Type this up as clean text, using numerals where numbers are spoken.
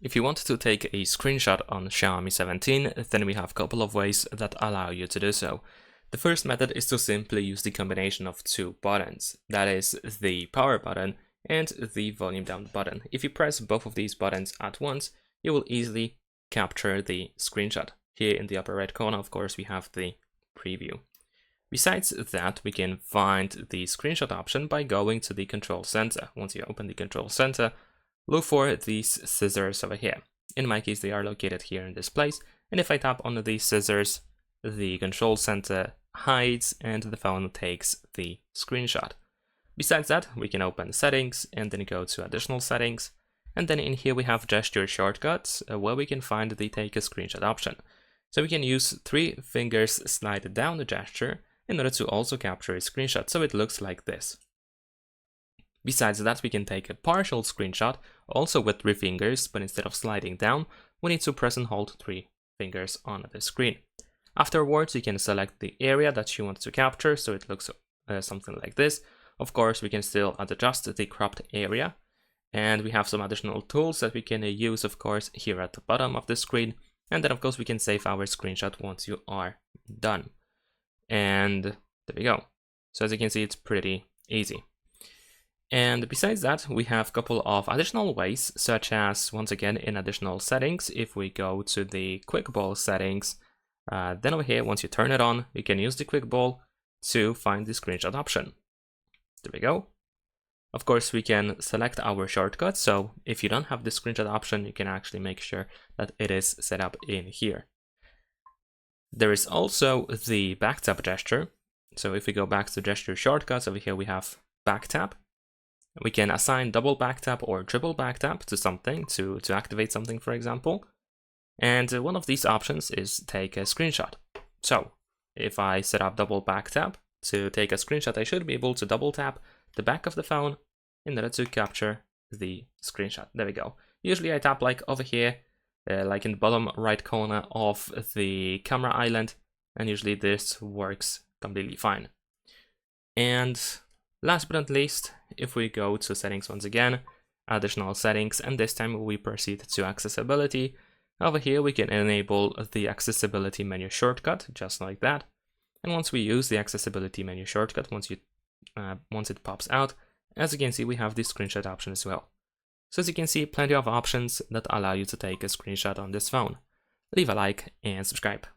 If you want to take a screenshot on Xiaomi 17, then we have a couple of ways that allow you to do so. The first method is to simply use the combination of two buttons, that is the power button and the volume down button. If you press both of these buttons at once, you will easily capture the screenshot. Here in the upper right corner, of course, we have the preview. Besides that, we can find the screenshot option by going to the control center. Once you open the control center, look for these scissors over here. In my case, they are located here in this place. And if I tap on these scissors, the control center hides and the phone takes the screenshot. Besides that, we can open settings and then go to additional settings. And then in here we have gesture shortcuts where we can find the take a screenshot option. So we can use 3 fingers slide down the gesture in order to also capture a screenshot. So it looks like this. Besides that, we can take a partial screenshot also with 3 fingers, but instead of sliding down, we need to press and hold 3 fingers on the screen. Afterwards, you can select the area that you want to capture, so it looks something like this. Of course, we can still adjust the cropped area, and we have some additional tools that we can use, of course, here at the bottom of the screen. And then, of course, we can save our screenshot once you are done. And there we go. So as you can see, it's pretty easy. And besides that, we have a couple of additional ways, such as, once again, in additional settings, if we go to the quick ball settings, then over here, once you turn it on, we can use the quick ball to find the screenshot option. There we go. Of course, we can select our shortcut, so if you don't have the screenshot option, you can actually make sure that it is set up in here. There is also the back tap gesture. So if we go back to gesture shortcuts, over here we have back tap. We can assign double back tap or triple back tap to something, to activate something, for example. And one of these options is take a screenshot. So if I set up double back tap to take a screenshot, I should be able to double tap the back of the phone in order to capture the screenshot. There we go. Usually I tap like over here, like in the bottom right corner of the camera island, and usually this works completely fine. And last but not least, if we go to settings once again, additional settings, and this time we proceed to accessibility. Over here we can enable the accessibility menu shortcut, just like that. And once we use the accessibility menu shortcut, once it pops out, as you can see, we have the screenshot option as well. So as you can see, plenty of options that allow you to take a screenshot on this phone. Leave a like and subscribe.